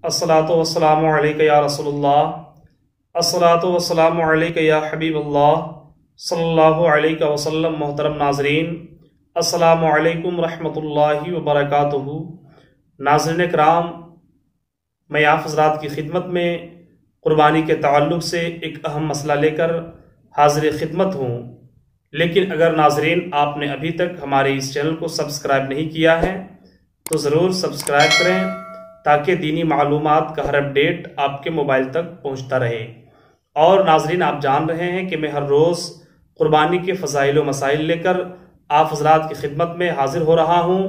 अस्सलातु वस्सलामु अलैका या रसूलुल्लाह, अस्सलातु वस्सलामु अलैका या हबीबुल्लाह सल्लल्लाहु अलैहि वसल्लम। मोहतरम नाजरीन, अस्सलामु अलैकुम रहमतुल्लाहि व बरकातुहू। नाज़रीन कराम, मैं आप हज़रात की खिदमत में कुर्बानी के ताल्लुक़ से एक अहम मसला लेकर हाज़िर खिदमत हूँ। लेकिन अगर नाजरीन आपने अभी तक हमारे इस चैनल को सब्सक्राइब नहीं किया है तो ज़रूर सब्सक्राइब करें ताकि दीनी मालूमात का हर अपडेट आपके मोबाइल तक पहुंचता रहे। और नाजरीन, आप जान रहे हैं कि मैं हर रोज़ कुर्बानी के फ़ज़ाइल व मसाइल लेकर आप हज़रात की खिदमत में हाज़िर हो रहा हूं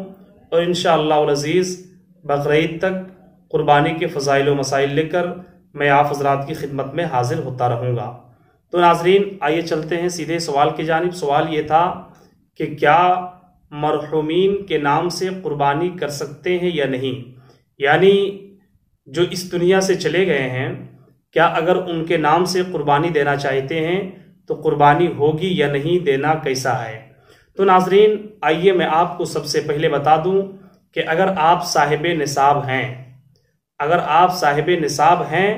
और इंशाअल्लाह अल अज़ीज़ बक़रईद तक कुर्बानी के फ़ज़ाइल व मसाइल लेकर मैं आप हज़रात की खिदमत में हाज़िर होता रहूँगा। तो नाजरीन, आइए चलते हैं सीधे सवाल की जानिब। सवाल ये था कि क्या मरहूमीन के नाम से कुर्बानी कर सकते हैं या नहीं, यानी जो इस दुनिया से चले गए हैं, क्या अगर उनके नाम से कुर्बानी देना चाहते हैं तो कुर्बानी होगी या नहीं, देना कैसा है। तो नाजरीन, आइए मैं आपको सबसे पहले बता दूं कि अगर आप साहिब निसाब हैं,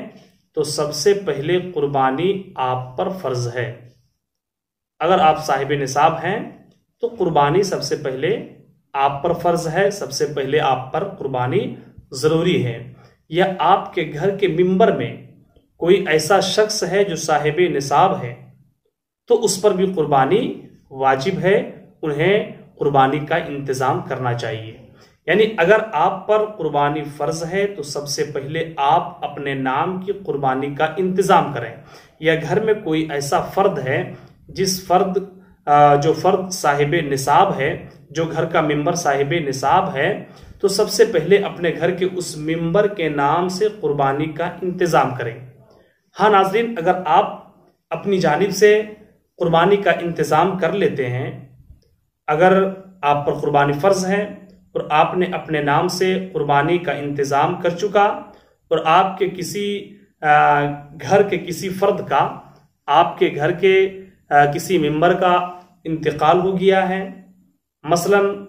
तो सबसे पहले कुर्बानी आप पर फर्ज है। अगर आप साहिब निसाब हैं तो कुर्बानी सबसे पहले आप पर फर्ज है, सबसे पहले आप पर कुर्बानी ज़रूरी है। या आपके घर के मिंबर में कोई ऐसा शख्स है जो साहिब निसाब है तो उस पर भी कुर्बानी वाजिब है, उन्हें कुर्बानी का इंतज़ाम करना चाहिए। यानी अगर आप पर कुर्बानी फ़र्ज है तो सबसे पहले आप अपने नाम की कुर्बानी का इंतज़ाम करें। या घर में कोई ऐसा फ़र्द है जो फ़र्द साहिब निसाब है, जो घर का मिंबर साहिब निसाब है, तो सबसे पहले अपने घर के उस मिंबर के नाम से कुर्बानी का इंतज़ाम करें। हाँ नाजरीन, अगर आप अपनी जानिब से कुर्बानी का इंतज़ाम कर लेते हैं, अगर आप पर कुर्बानी फ़र्ज है और आपने अपने नाम से कुर्बानी का इंतज़ाम कर चुका और आपके किसी घर के किसी फ़र्द का, आपके घर के किसी मेंबर का इंतकाल हो गया है, मसलन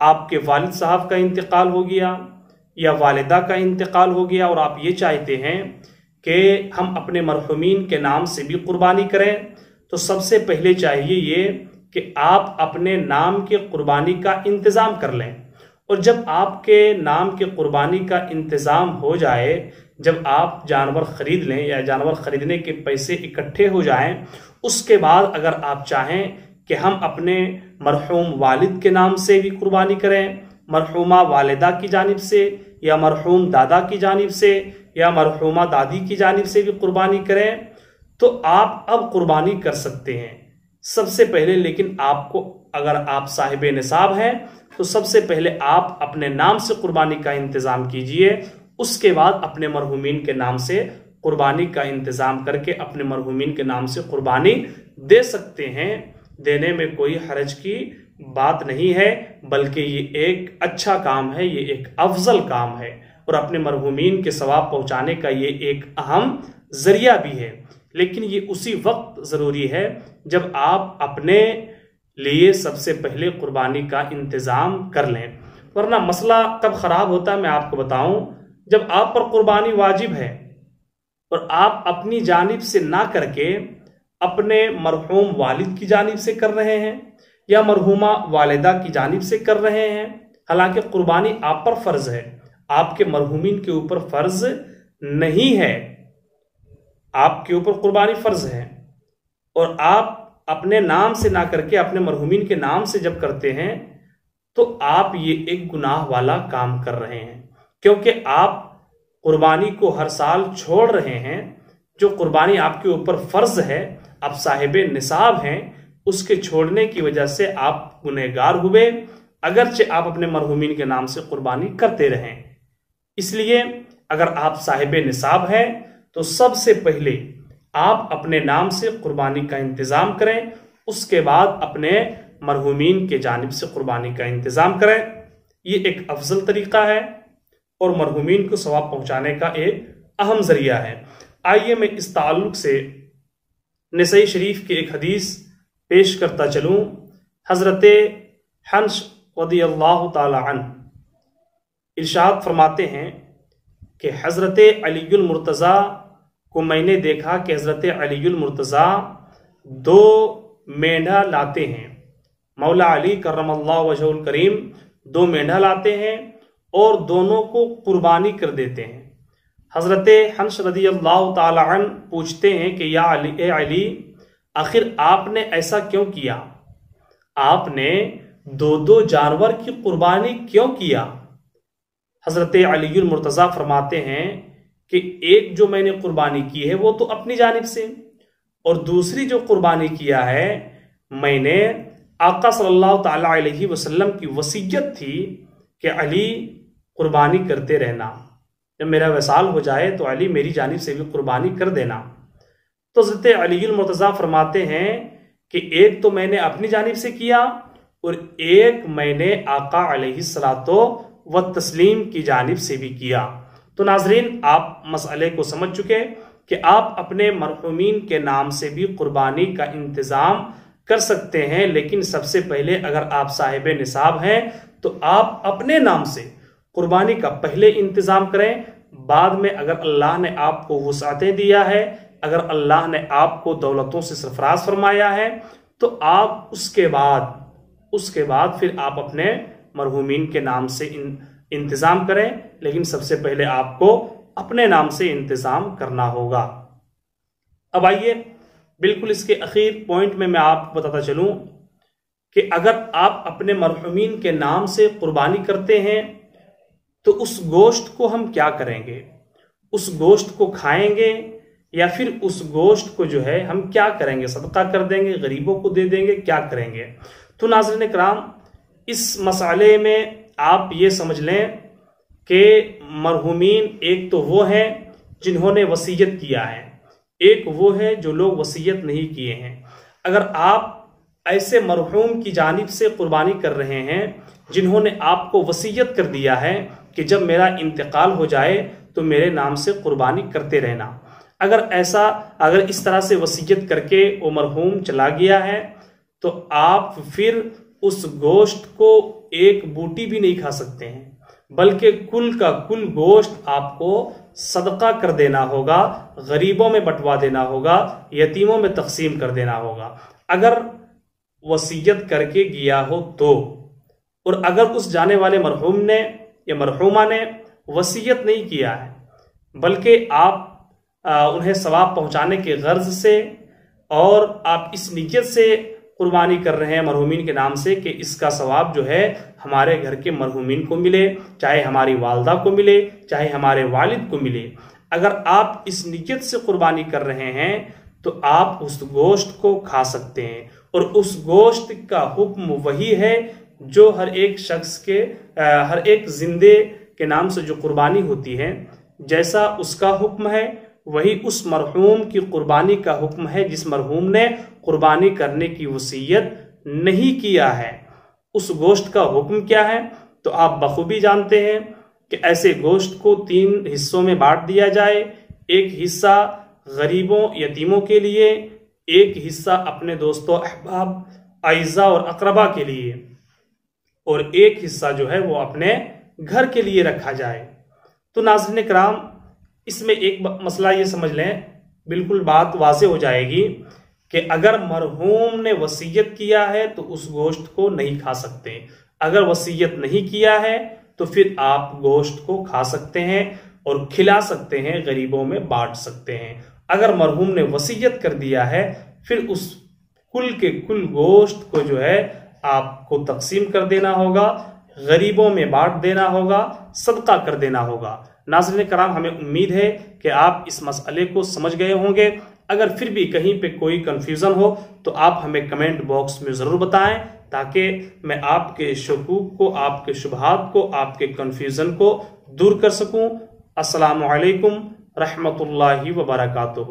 आपके वालिद साहब का इंतकाल हो गया या वालिदा का इंतकाल हो गया और आप ये चाहते हैं कि हम अपने मरहूमीन के नाम से भी कुर्बानी करें, तो सबसे पहले चाहिए ये कि आप अपने नाम के कुर्बानी का इंतज़ाम कर लें। और जब आपके नाम के कुर्बानी का इंतज़ाम हो जाए, जब आप जानवर ख़रीद लें या जानवर ख़रीदने के पैसे इकट्ठे हो जाएं, उसके बाद अगर आप चाहें कि हम अपने मरहूम वालिद के नाम से भी कुर्बानी करें, मरहूमा वालिदा की जानिब से या मरहूम दादा की जानिब से या मरहूमा दादी की जानिब से भी कुर्बानी करें, तो आप अब कुर्बानी कर सकते हैं सबसे पहले। लेकिन आपको, अगर आप साहिब निसाब हैं तो सबसे पहले आप अपने नाम से कुर्बानी का इंतज़ाम कीजिए, उसके बाद अपने मरहूमीन के नाम से कुर्बानी का इंतज़ाम करके अपने मरहूमीन के नाम से कुर्बानी दे सकते हैं। देने में कोई हरज की बात नहीं है, बल्कि ये एक अच्छा काम है, ये एक अफजल काम है और अपने मरहूमीन के सवाब पहुँचाने का ये एक अहम ज़रिया भी है। लेकिन ये उसी वक्त ज़रूरी है जब आप अपने लिए सबसे पहले कुर्बानी का इंतज़ाम कर लें, वरना मसला कब ख़राब होता है मैं आपको बताऊं, जब आप पर कुर्बानी वाजिब है और आप अपनी जानिब से ना करके अपने मरहूम वालिद की जानिब से कर रहे हैं या मरहूमा वालिदा की जानिब से कर रहे हैं। हालांकि कुर्बानी आप पर फ़र्ज है, आपके मरहूमीन के ऊपर फ़र्ज नहीं है, आपके ऊपर कुर्बानी फ़र्ज है। और आप अपने नाम से ना करके अपने मरहूमीन के नाम से जब करते हैं तो आप ये एक गुनाह वाला काम कर रहे हैं, क्योंकि आप कुर्बानी को हर साल छोड़ रहे हैं। जो कुर्बानी आपके ऊपर फ़र्ज है, आप साहिब निसाब हैं, उसके छोड़ने की वजह से आप गुनहगार हुए, अगरचे आप अपने मरहूमीन के नाम से कुर्बानी करते रहें। इसलिए अगर आप साहिब निसाब हैं तो सबसे पहले आप अपने नाम से कुर्बानी का इंतज़ाम करें, उसके बाद अपने मरहूमीन के जानिब से कुर्बानी का इंतज़ाम करें। ये एक अफजल तरीक़ा है और मरहूमीन को सवाब पहुँचाने का एक अहम ज़रिया है। आइए मैं इस ताल्लुक़ से नसई शरीफ की एक हदीस पेश करता चलूँ। हज़रत हंस रज़ियल्लाहु ताला अन्हु इरशाद फरमाते हैं کہ حضرت علی المرتضیٰ کو میں نے دیکھا کہ حضرت علی المرتضیٰ 2 مینڈھا لاتے ہیں، مولا علی کرم اللہ وجہ الکریم 2 مینڈھا لاتے ہیں اور دونوں کو قربانی کر دیتے ہیں۔ حضرت حنش رضی اللہ تعالی عنہ پوچھتے ہیں کہ یا علی، اے علی، آخر آپ نے ایسا کیوں کیا؟ آپ نے 2 جانور کی قربانی کیوں کیا؟ حضرت علی المرتضیٰ فرماتے ہیں کہ ایک جو میں نے قربانی کی ہے وہ تو اپنی جانب سے، اور دوسری جو قربانی کیا ہے میں نے آقا صلی اللہ تعالی علیہ وسلم کی وصیت تھی کہ علی قربانی کرتے رہنا، جب میرا وصال ہو جائے تو علی میری جانب سے بھی قربانی کر دینا۔ تو حضرت علی المرتضیٰ فرماتے ہیں کہ ایک تو میں نے اپنی جانب سے کیا اور ایک میں نے آقا علیہ الصلوۃ والتسلیم کی جانب سے بھی کیا۔ تو ناظرین، آپ مسئلے کو سمجھ چکے کہ آپ اپنے مرحومین کے نام سے بھی قربانی کا انتظام کر سکتے ہیں، لیکن سب سے پہلے اگر آپ صاحب نصاب ہیں تو آپ اپنے نام سے قربانی کا پہلے انتظام کریں۔ بعد میں اگر اللہ نے آپ کو وسعتیں دیا ہے، اگر اللہ نے آپ کو دولتوں سے سرفراز فرمایا ہے تو آپ اس کے بعد پھر آپ اپنے مرحومین کے نام سے انتظام کریں، لیکن سب سے پہلے آپ کو اپنے نام سے انتظام کرنا ہوگا۔ اب آئیے بالکل اس کے اخیر پوائنٹ میں آپ کو بتاتا چلوں کہ اگر آپ اپنے مرحومین کے نام سے قربانی کرتے ہیں تو اس گوشت کو ہم کیا کریں گے؟ اس گوشت کو کھائیں گے یا پھر اس گوشت کو جو ہے ہم کیا کریں گے؟ صدقہ کر دیں گے، غریبوں کو دے دیں گے، کیا کریں گے؟ تو ناظرین کرام، اس مسئلے میں آپ یہ سمجھ لیں کہ مرحومین ایک تو وہ ہیں جنہوں نے وصیت کیا ہے، ایک وہ ہے جو لوگ وصیت نہیں کیے ہیں۔ اگر آپ ایسے مرحوم کی جانب سے قربانی کر رہے ہیں جنہوں نے آپ کو وصیت کر دیا ہے کہ جب میرا انتقال ہو جائے تو میرے نام سے قربانی کرتے رہنا، اگر اس طرح سے وصیت کر کے وہ مرحوم چلا گیا ہے تو آپ پھر اس گوشت کو ایک بوٹی بھی نہیں کھا سکتے ہیں، بلکہ کل کا کل گوشت آپ کو صدقہ کر دینا ہوگا، غریبوں میں بٹوا دینا ہوگا، یتیموں میں تقسیم کر دینا ہوگا اگر وصیت کر کے گیا ہو تو۔ اور اگر اس جانے والے مرحوم نے یا مرحومہ نے وصیت نہیں کیا ہے بلکہ آپ انہیں ثواب پہنچانے کے غرض سے اور آپ اس نیت سے قربانی کر رہے ہیں مرحومین کے نام سے کہ اس کا ثواب جو ہے ہمارے گھر کے مرحومین کو ملے، چاہے ہماری والدہ کو ملے، چاہے ہمارے والد کو ملے، اگر آپ اس نیت سے قربانی کر رہے ہیں تو آپ اس گوشت کو کھا سکتے ہیں، اور اس گوشت کا حکم وہی ہے جو ہر ایک شخص کے ہر ایک زندے کے نام سے جو قربانی ہوتی ہے، جیسا اس کا حکم ہے وہی اس مرحوم کی قربانی کا حکم ہے جس مرحوم نے قربانی کرنے کی وصیت نہیں کیا ہے۔ اس گوشت کا حکم کیا ہے تو آپ بخوبی جانتے ہیں کہ ایسے گوشت کو 3 حصوں میں بانٹ دیا جائے، ایک حصہ غریبوں یتیموں کے لیے، ایک حصہ اپنے دوستوں احباب اعزاء اور اقربا کے لیے، اور ایک حصہ جو ہے وہ اپنے گھر کے لیے رکھا جائے۔ تو ناظرین کرام، اس میں ایک مسئلہ یہ سمجھ لیں، بالکل بات واضح ہو جائے گی کہ اگر مرحوم نے وصیت کیا ہے تو اس گوشت کو نہیں کھا سکتے، اگر وصیت نہیں کیا ہے تو پھر آپ گوشت کو کھا سکتے ہیں اور کھلا سکتے ہیں، غریبوں میں بانٹ سکتے ہیں۔ اگر مرحوم نے وصیت کر دیا ہے پھر اس کل کے کل گوشت کو جو ہے آپ کو تقسیم کر دینا ہوگا، غریبوں میں بانٹ دینا ہوگا، صدقہ کر دینا ہوگا۔ ناظرین کرام، ہمیں امید ہے کہ آپ اس مسئلے کو سمجھ گئے ہوں گے۔ اگر پھر بھی کہیں پہ کوئی کنفیوژن ہو تو آپ ہمیں کمنٹ باکس میں ضرور بتائیں تاکہ میں آپ کے شکوک کو، آپ کے شبہات کو، آپ کے کنفیوژن کو دور کر سکوں۔ السلام علیکم رحمۃ اللہ وبرکاتہ۔